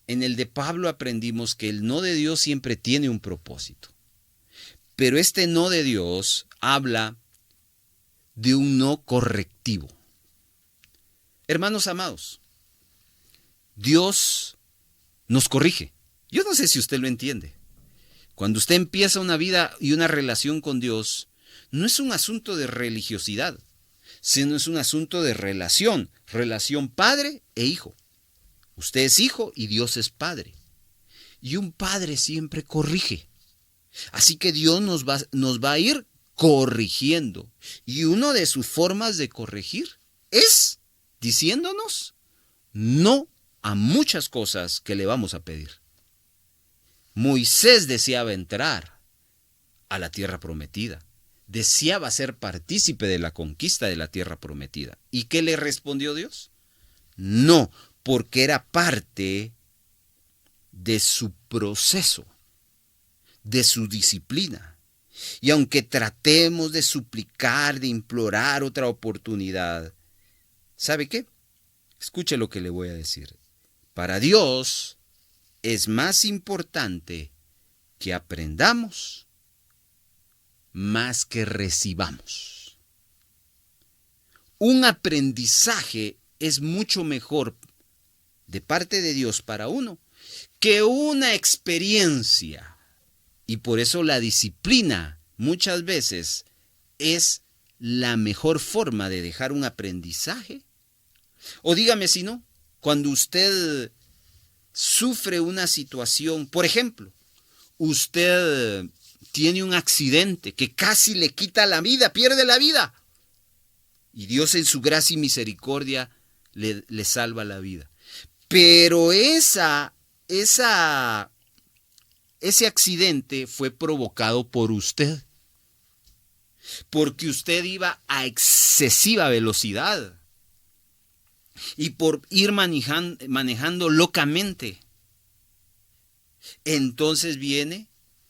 en el de Pablo aprendimos que el no de Dios siempre tiene un propósito. Pero este no de Dios habla de un no correctivo. Hermanos amados, Dios nos corrige. Yo no sé si usted lo entiende. Cuando usted empieza una vida y una relación con Dios, no es un asunto de religiosidad, sino es un asunto de relación padre e hijo. Usted es hijo y Dios es padre. Y un padre siempre corrige. Así que Dios nos va a ir corrigiendo. Y una de sus formas de corregir es diciéndonos no a muchas cosas que le vamos a pedir. Moisés deseaba entrar a la tierra prometida. Deseaba ser partícipe de la conquista de la tierra prometida. ¿Y qué le respondió Dios? No, porque era parte de su proceso, de su disciplina. Y aunque tratemos de suplicar, de implorar otra oportunidad, ¿sabe qué? Escuche lo que le voy a decir. Para Dios es más importante que aprendamos más que recibamos. Un aprendizaje es mucho mejor de parte de Dios para uno que una experiencia. Y por eso la disciplina muchas veces es la mejor forma de dejar un aprendizaje. O dígame si no, cuando usted sufre una situación, por ejemplo, usted tiene un accidente que casi le quita la vida, pierde la vida. Y Dios en su gracia y misericordia le salva la vida. Pero ese accidente fue provocado por usted. Porque usted iba a excesiva velocidad. Y por ir manejando locamente. Entonces viene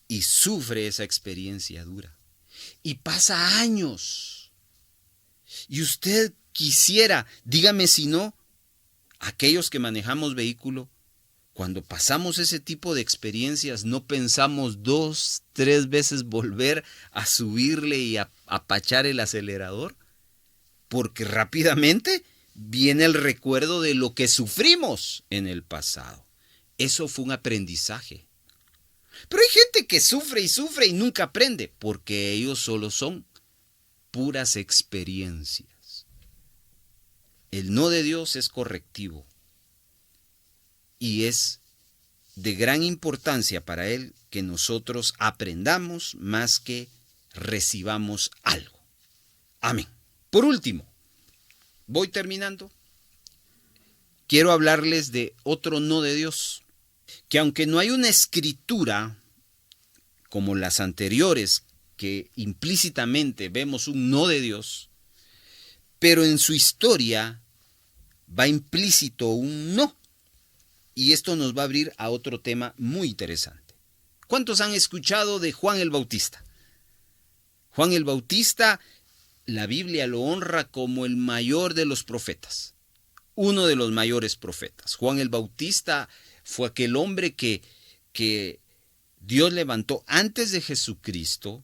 y sufre esa experiencia dura. Y pasa años. Y usted quisiera, dígame si no, aquellos que manejamos vehículo, cuando pasamos ese tipo de experiencias, no pensamos 2, 3 veces volver a subirle y a apachar el acelerador, porque rápidamente viene el recuerdo de lo que sufrimos en el pasado. Eso fue un aprendizaje. Pero hay gente que sufre y nunca aprende, porque ellos solo son puras experiencias. El no de Dios es correctivo y es de gran importancia para Él que nosotros aprendamos más que recibamos algo. Amén. Por último, voy terminando. Quiero hablarles de otro no de Dios, que aunque no hay una escritura como las anteriores, que implícitamente vemos un no de Dios, pero en su historia va implícito un no. Y esto nos va a abrir a otro tema muy interesante. ¿Cuántos han escuchado de Juan el Bautista? Juan el Bautista, la Biblia lo honra como el mayor de los profetas, uno de los mayores profetas. Juan el Bautista fue aquel hombre que Dios levantó antes de Jesucristo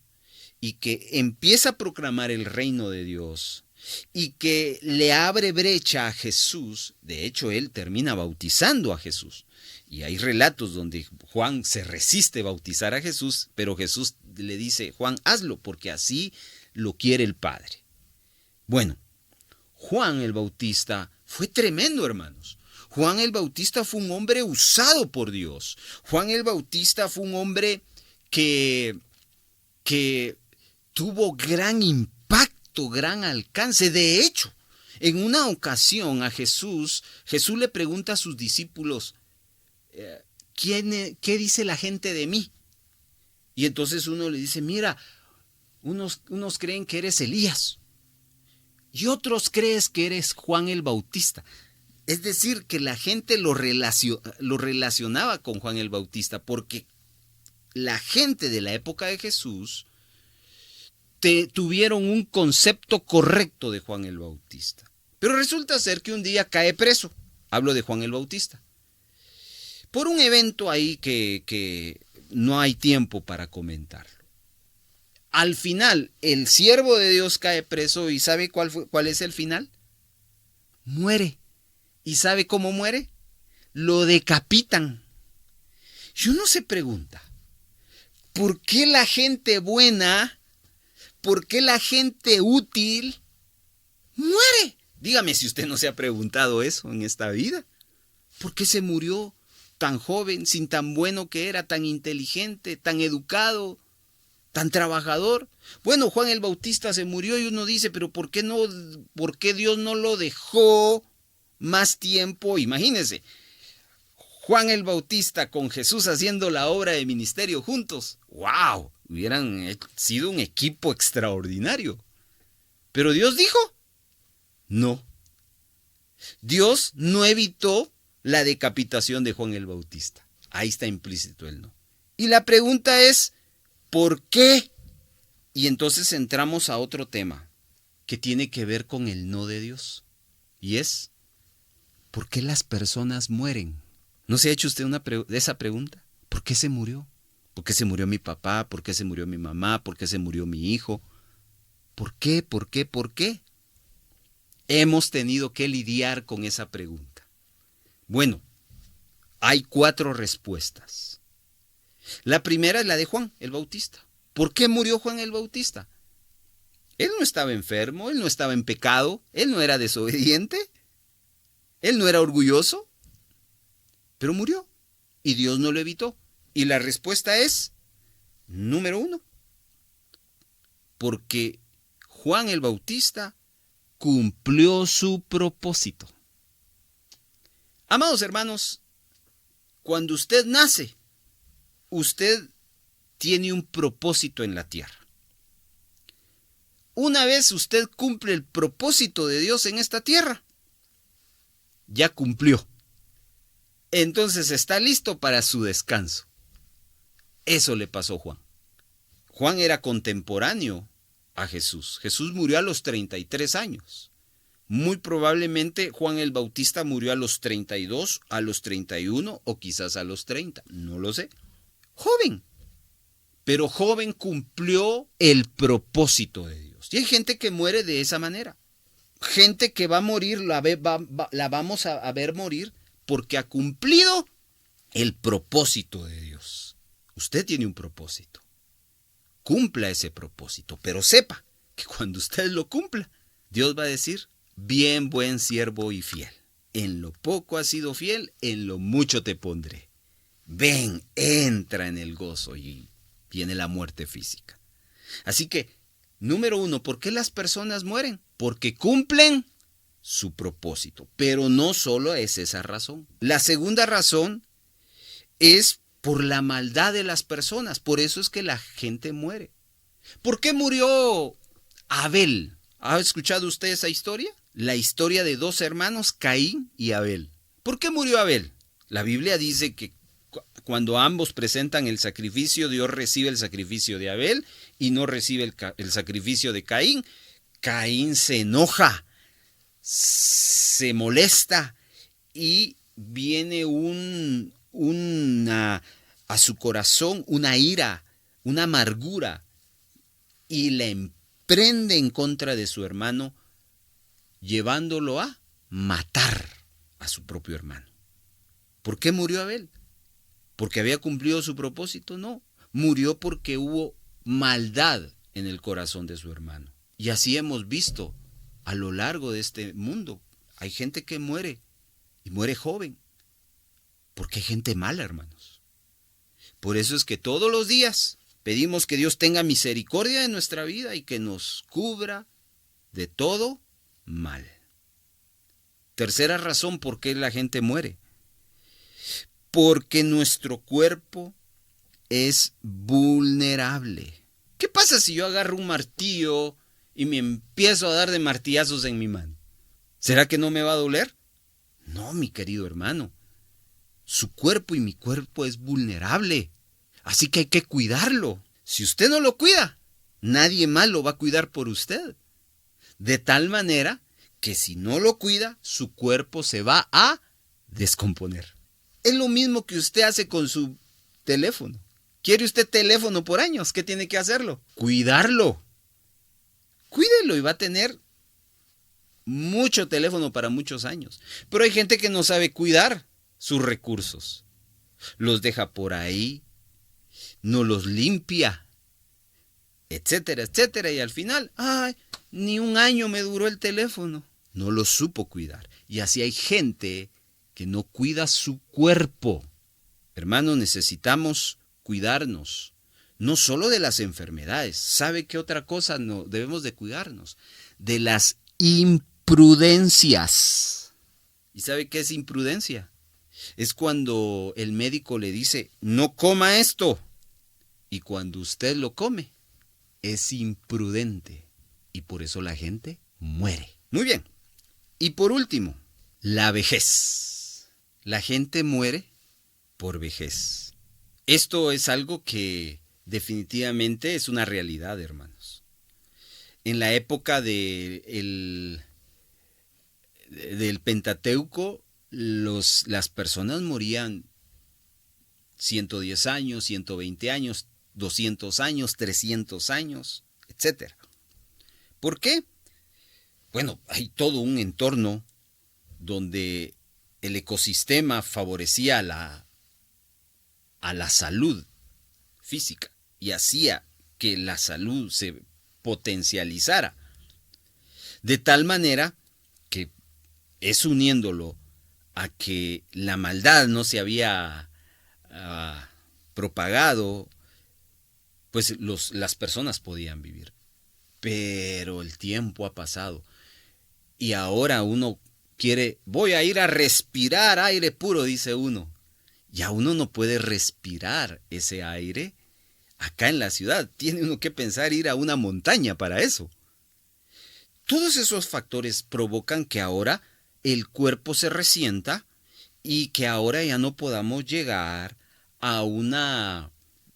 y que empieza a proclamar el reino de Dios y que le abre brecha a Jesús. De hecho, él termina bautizando a Jesús. Y hay relatos donde Juan se resiste a bautizar a Jesús, pero Jesús le dice: Juan, hazlo, porque así lo quiere el Padre. Bueno, Juan el Bautista fue tremendo, hermanos. Juan el Bautista fue un hombre usado por Dios. Juan el Bautista fue un hombre que tuvo gran impacto, gran alcance. De hecho, en una ocasión a Jesús le pregunta a sus discípulos: ¿qué dice la gente de mí? Y entonces uno le dice: mira, unos creen que eres Elías y otros creen que eres Juan el Bautista. Es decir, que la gente lo relacionaba con Juan el Bautista, porque la gente de la época de Jesús tuvieron un concepto correcto de Juan el Bautista. Pero resulta ser que un día cae preso. Hablo de Juan el Bautista. Por un evento ahí que no hay tiempo para comentarlo. Al final, el siervo de Dios cae preso, y ¿sabe cuál es el final? Muere. ¿Y sabe cómo muere? Lo decapitan. Y uno se pregunta: ¿por qué la gente buena, por qué la gente útil muere? Dígame si usted no se ha preguntado eso en esta vida. ¿Por qué se murió tan joven, sin tan bueno que era, tan inteligente, tan educado, tan trabajador? Bueno, Juan el Bautista se murió y uno dice: pero ¿por qué Dios no lo dejó más tiempo? Imagínense, Juan el Bautista con Jesús haciendo la obra de ministerio juntos. ¡Wow! Hubieran sido un equipo extraordinario. Pero Dios dijo: no. Dios no evitó la decapitación de Juan el Bautista. Ahí está implícito el no. Y la pregunta es: ¿por qué? Y entonces entramos a otro tema que tiene que ver con el no de Dios. Y es: ¿por qué las personas mueren? ¿No se ha hecho usted esa pregunta? ¿Por qué se murió? ¿Por qué se murió mi papá? ¿Por qué se murió mi mamá? ¿Por qué se murió mi hijo? ¿Por qué? ¿Por qué? ¿Por qué? Hemos tenido que lidiar con esa pregunta. Bueno, hay 4 respuestas. La primera es la de Juan el Bautista. ¿Por qué murió Juan el Bautista? Él no estaba enfermo, él no estaba en pecado, él no era desobediente, él no era orgulloso, pero murió y Dios no lo evitó. Y la respuesta es, número 1, porque Juan el Bautista cumplió su propósito. Amados hermanos, cuando usted nace, usted tiene un propósito en la tierra. Una vez usted cumple el propósito de Dios en esta tierra, ya cumplió. Entonces está listo para su descanso. Eso le pasó a Juan. Juan era contemporáneo a Jesús. Jesús murió a los 33 años. Muy probablemente Juan el Bautista murió a los 32, a los 31 o quizás a los 30. No lo sé. Joven. Pero joven cumplió el propósito de Dios. Y hay gente que muere de esa manera. Gente que va a morir, la vamos a ver morir porque ha cumplido el propósito de Dios. Usted tiene un propósito. Cumpla ese propósito, pero sepa que cuando usted lo cumpla, Dios va a decir: bien, buen siervo y fiel. En lo poco has sido fiel, en lo mucho te pondré. Ven, entra en el gozo, y viene la muerte física. Así que, número 1, ¿por qué las personas mueren? Porque cumplen su propósito. Pero no solo es esa razón. La segunda razón es por la maldad de las personas. Por eso es que la gente muere. ¿Por qué murió Abel? ¿Ha escuchado usted esa historia? La historia de 2 hermanos, Caín y Abel. ¿Por qué murió Abel? La Biblia dice que cuando ambos presentan el sacrificio, Dios recibe el sacrificio de Abel y no recibe el sacrificio de Caín. Caín se enoja, se molesta y viene a su corazón una ira, una amargura, y la emprende en contra de su hermano, llevándolo a matar a su propio hermano. ¿Por qué murió Abel? ¿Porque había cumplido su propósito? No, murió porque hubo maldad en el corazón de su hermano. Y así hemos visto a lo largo de este mundo. Hay gente que muere y muere joven, porque hay gente mala, hermanos. Por eso es que todos los días pedimos que Dios tenga misericordia de nuestra vida y que nos cubra de todo mal. Tercera razón por qué la gente muere. Porque nuestro cuerpo es vulnerable. ¿Qué pasa si yo agarro un martillo y me empiezo a dar de martillazos en mi mano? ¿Será que no me va a doler? No, mi querido hermano. Su cuerpo y mi cuerpo es vulnerable. Así que hay que cuidarlo. Si usted no lo cuida, nadie más lo va a cuidar por usted. De tal manera que si no lo cuida, su cuerpo se va a descomponer. Es lo mismo que usted hace con su teléfono. ¿Quiere usted teléfono por años? ¿Qué tiene que hacerlo? Cuidarlo. Cuídelo y va a tener mucho teléfono para muchos años. Pero hay gente que no sabe cuidar sus recursos. Los deja por ahí, no los limpia, etcétera, etcétera. Y al final, ni un año me duró el teléfono. No lo supo cuidar. Y así hay gente que no cuida su cuerpo. Hermanos, necesitamos cuidarnos, no solo de las enfermedades. ¿Sabe qué otra cosa no debemos de cuidarnos? De las imprudencias. ¿Y sabe qué es imprudencia? Es cuando el médico le dice, no coma esto. Y cuando usted lo come, es imprudente. Y por eso la gente muere. Muy bien. Y por último, la vejez. La gente muere por vejez. Esto es algo que definitivamente es una realidad, hermanos. En la época del Pentateuco, las personas morían 110 años, 120 años, 200 años, 300 años, etc. ¿Por qué? Bueno, hay todo un entorno donde el ecosistema favorecía a la salud física y hacía que la salud se potencializara. De tal manera que es uniéndolo a que la maldad no se había propagado, pues las personas podían vivir. Pero el tiempo ha pasado y ahora uno voy a ir a respirar aire puro, dice uno. Ya uno no puede respirar ese aire acá en la ciudad. Tiene uno que pensar ir a una montaña para eso. Todos esos factores provocan que ahora el cuerpo se resienta y que ahora ya no podamos llegar a una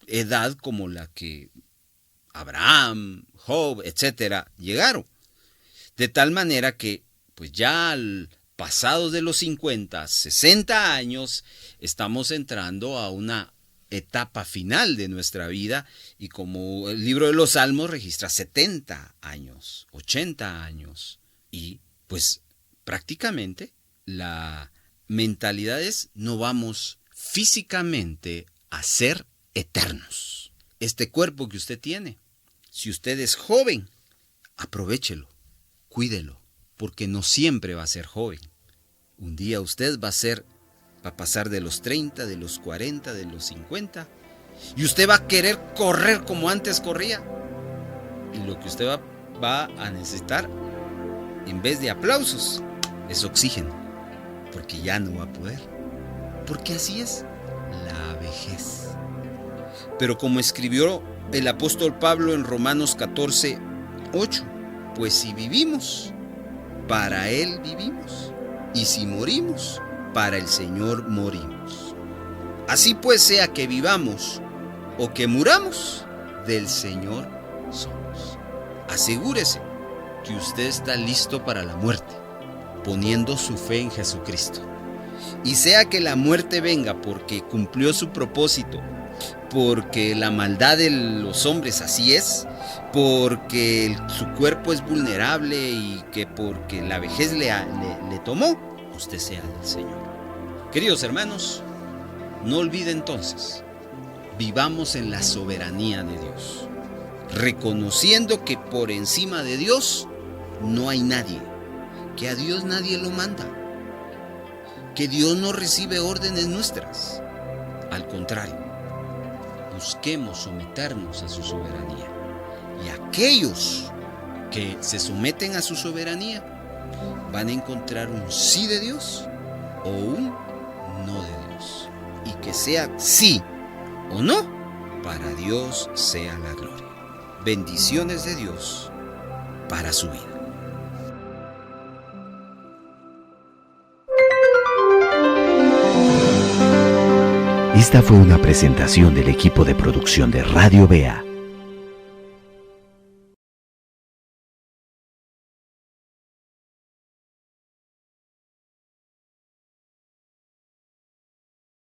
edad como la que Abraham, Job, etcétera, llegaron. De tal manera que pues ya pasados de los 50, 60 años, estamos entrando a una etapa final de nuestra vida y como el libro de los Salmos registra 70 años, 80 años. Y pues prácticamente la mentalidad es no vamos físicamente a ser eternos. Este cuerpo que usted tiene, si usted es joven, aprovéchelo, cuídelo. Porque no siempre va a ser joven. Un día usted va a pasar de los 30, de los 40, de los 50. Y usted va a querer correr como antes corría. Y lo que usted va a necesitar, en vez de aplausos, es oxígeno. Porque ya no va a poder. Porque así es la vejez. Pero como escribió el apóstol Pablo en Romanos 14:8, pues si vivimos, para Él vivimos, y si morimos, para el Señor morimos. Así pues, sea que vivamos o que muramos, del Señor somos. Asegúrese que usted está listo para la muerte, poniendo su fe en Jesucristo. Y sea que la muerte venga porque cumplió su propósito, porque la maldad de los hombres así es, porque su cuerpo es vulnerable y que porque la vejez le tomó, usted sea del Señor. Queridos hermanos, no olvide entonces, vivamos en la soberanía de Dios, reconociendo que por encima de Dios no hay nadie, que a Dios nadie lo manda, que Dios no recibe órdenes nuestras. Al contrario, busquemos someternos a su soberanía. Y aquellos que se someten a su soberanía van a encontrar un sí de Dios o un no de Dios. Y que sea sí o no, para Dios sea la gloria. Bendiciones de Dios para su vida. Esta fue una presentación del equipo de producción de Radio Vea.